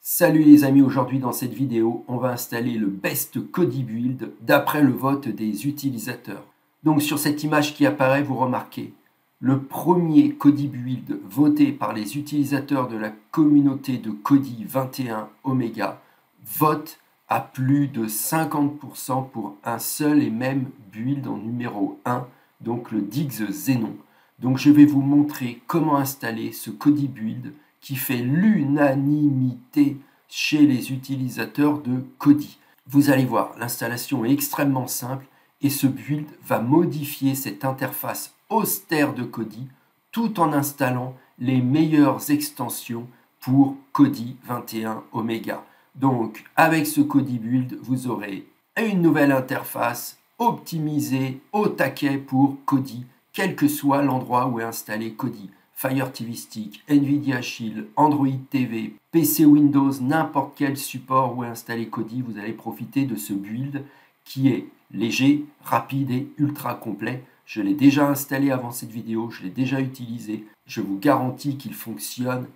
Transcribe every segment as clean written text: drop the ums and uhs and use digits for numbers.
Salut les amis, aujourd'hui dans cette vidéo, on va installer le Best Kodi Build d'après le vote des utilisateurs. Donc sur cette image qui apparaît, vous remarquez, le premier Kodi Build voté par les utilisateurs de la communauté de Kodi 21 Omega vote à plus de 50% pour un seul et même build en numéro 1, donc le Diggs Xenon. Donc je vais vous montrer comment installer ce Kodi Build qui fait l'unanimité chez les utilisateurs de Kodi. Vous allez voir, l'installation est extrêmement simple et ce build va modifier cette interface austère de Kodi tout en installant les meilleures extensions pour Kodi 21 Omega. Donc avec ce Kodi build, vous aurez une nouvelle interface optimisée au taquet pour Kodi, quel que soit l'endroit où est installé Kodi. Fire TV Stick, Nvidia Shield, Android TV, PC Windows, n'importe quel support où est installé Kodi, vous allez profiter de ce build qui est léger, rapide et ultra complet. Je l'ai déjà installé avant cette vidéo, je l'ai déjà utilisé. Je vous garantis qu'il fonctionne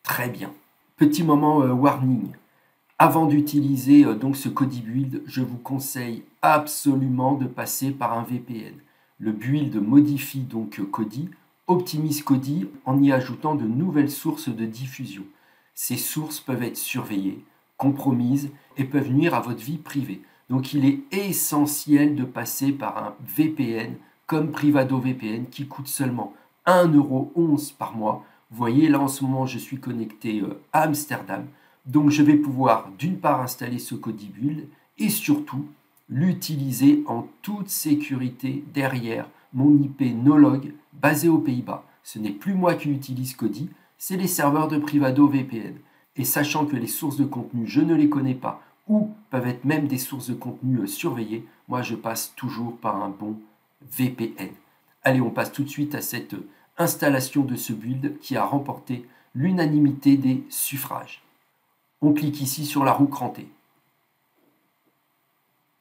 très bien. Petit moment warning. Avant d'utiliser donc ce Kodi build, je vous conseille absolument de passer par un VPN. Le build modifie donc Kodi, optimise Kodi en y ajoutant de nouvelles sources de diffusion. Ces sources peuvent être surveillées, compromises et peuvent nuire à votre vie privée. Donc il est essentiel de passer par un VPN comme Privado VPN qui coûte seulement 1,11 € par mois. Vous voyez là en ce moment je suis connecté à Amsterdam. Donc je vais pouvoir d'une part installer ce Kodi build et surtout l'utiliser en toute sécurité derrière mon IP Nolog basé aux Pays-Bas. Ce n'est plus moi qui utilise Kodi, c'est les serveurs de Privado VPN. Et sachant que les sources de contenu, je ne les connais pas, ou peuvent être même des sources de contenu surveillées, moi je passe toujours par un bon VPN. Allez, on passe tout de suite à cette installation de ce build qui a remporté l'unanimité des suffrages. On clique ici sur la roue crantée.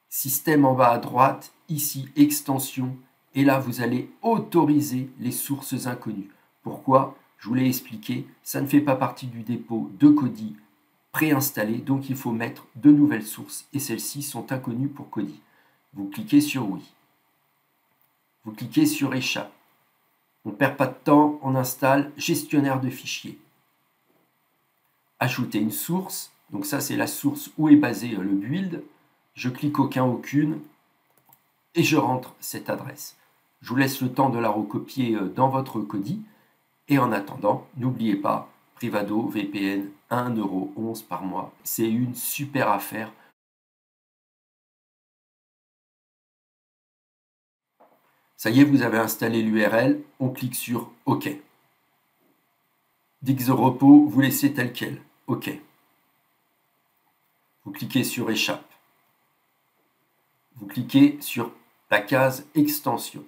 Système en bas à droite, ici extension. Et là, vous allez autoriser les sources inconnues. Pourquoi? Je vous l'ai expliqué, ça ne fait pas partie du dépôt de Kodi préinstallé, donc il faut mettre de nouvelles sources et celles-ci sont inconnues pour Kodi. Vous cliquez sur oui. Vous cliquez sur échappe. On ne perd pas de temps, on installe gestionnaire de fichiers. Ajouter une source, donc ça c'est la source où est basé le build. Je clique aucune et je rentre cette adresse. Je vous laisse le temps de la recopier dans votre Kodi. Et en attendant, n'oubliez pas, Privado VPN, 1,11 € par mois. C'est une super affaire. Ça y est, vous avez installé l'URL. On clique sur OK. Diggs repos, vous laissez tel quel. OK. Vous cliquez sur échappe. Vous cliquez sur la case extension.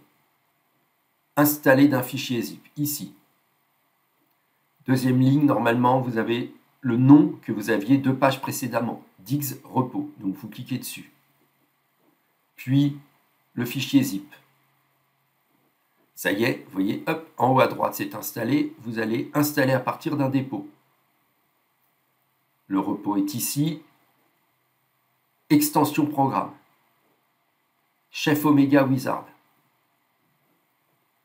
Installer d'un fichier zip, ici. Deuxième ligne, normalement, vous avez le nom que vous aviez 2 pages précédemment, Diggs repos. Donc, vous cliquez dessus. Puis, le fichier zip. Ça y est, vous voyez, hop, en haut à droite, c'est installé. Vous allez installer à partir d'un dépôt. Le repos est ici. Extension programme. Chef Omega Wizard.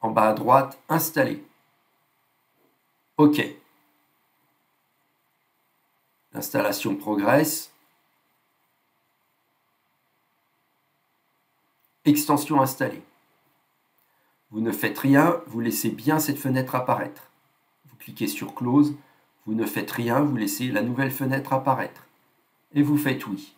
En bas à droite, installer. OK. L'installation progresse. Extension installée. Vous ne faites rien, vous laissez bien cette fenêtre apparaître. Vous cliquez sur Close. Vous ne faites rien, vous laissez la nouvelle fenêtre apparaître. Et vous faites oui.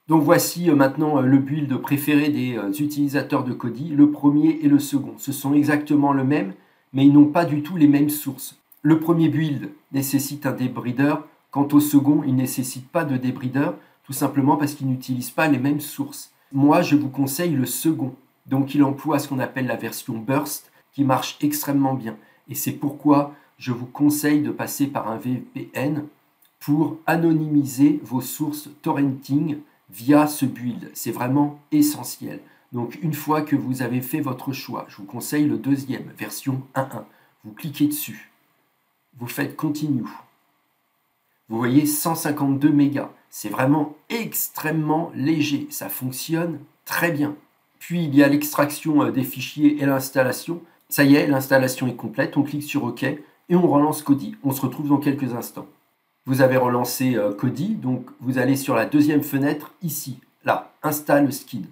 Donc voici maintenant le build préféré des utilisateurs de Kodi, le premier et le second. Ce sont exactement le même, mais ils n'ont pas du tout les mêmes sources. Le premier build nécessite un débrideur, quant au second, il ne nécessite pas de débrideur, tout simplement parce qu'il n'utilise pas les mêmes sources. Moi, je vous conseille le second. Donc il emploie ce qu'on appelle la version Burst, qui marche extrêmement bien. Et c'est pourquoi je vous conseille de passer par un VPN pour anonymiser vos sources torrenting via ce build. C'est vraiment essentiel. Donc une fois que vous avez fait votre choix, je vous conseille le deuxième, version 1.1. Vous cliquez dessus. Vous faites Continue. Vous voyez, 152 mégas. C'est vraiment extrêmement léger. Ça fonctionne très bien. Puis il y a l'extraction des fichiers et l'installation. Ça y est, l'installation est complète. On clique sur OK et on relance Kodi. On se retrouve dans quelques instants. Vous avez relancé Kodi, donc vous allez sur la deuxième fenêtre ici. Là, Installe Skin.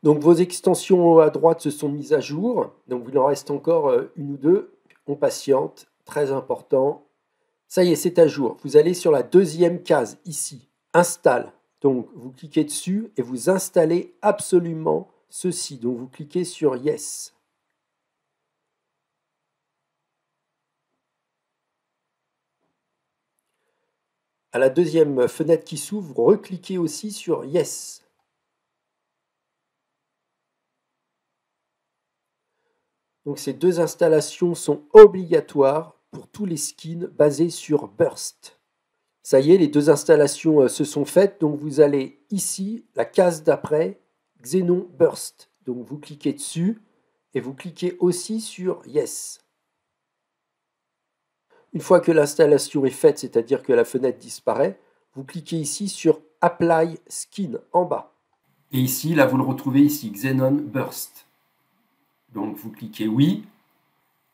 Donc vos extensions à droite se sont mises à jour. Donc il en reste encore une ou deux. On patiente, très important. Ça y est, c'est à jour. Vous allez sur la deuxième case ici, Installe. Donc vous cliquez dessus et vous installez absolument ceci. Donc vous cliquez sur Yes. À la deuxième fenêtre qui s'ouvre, recliquez aussi sur Yes. Donc ces deux installations sont obligatoires pour tous les skins basés sur Burst. Ça y est, les deux installations se sont faites. Donc vous allez ici, la case d'après, Xenon Burst. Donc vous cliquez dessus et vous cliquez aussi sur Yes. Une fois que l'installation est faite, c'est-à-dire que la fenêtre disparaît, vous cliquez ici sur Apply Skin en bas. Et ici, là, vous le retrouvez ici, Xenon Burst. Donc vous cliquez oui.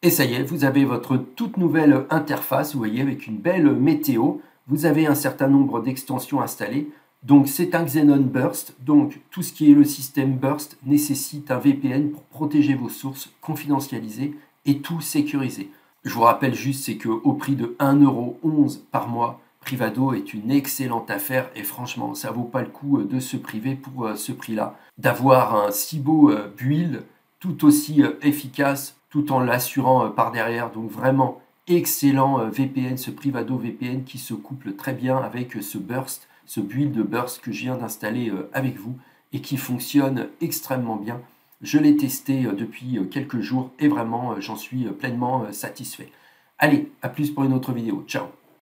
Et ça y est, vous avez votre toute nouvelle interface, vous voyez, avec une belle météo. Vous avez un certain nombre d'extensions installées. Donc c'est un Xenon Burst. Donc tout ce qui est le système Burst nécessite un VPN pour protéger vos sources, confidentialiser et tout sécuriser. Je vous rappelle juste, c'est qu'au prix de 1,11 € par mois, Privado est une excellente affaire et franchement, ça vaut pas le coup de se priver pour ce prix-là. D'avoir un si beau build tout aussi efficace tout en l'assurant par derrière. Donc vraiment excellent VPN, ce Privado VPN qui se couple très bien avec ce Burst, ce build de Burst que je viens d'installer avec vous et qui fonctionne extrêmement bien. Je l'ai testé depuis quelques jours et vraiment j'en suis pleinement satisfait. Allez, à plus pour une autre vidéo. Ciao!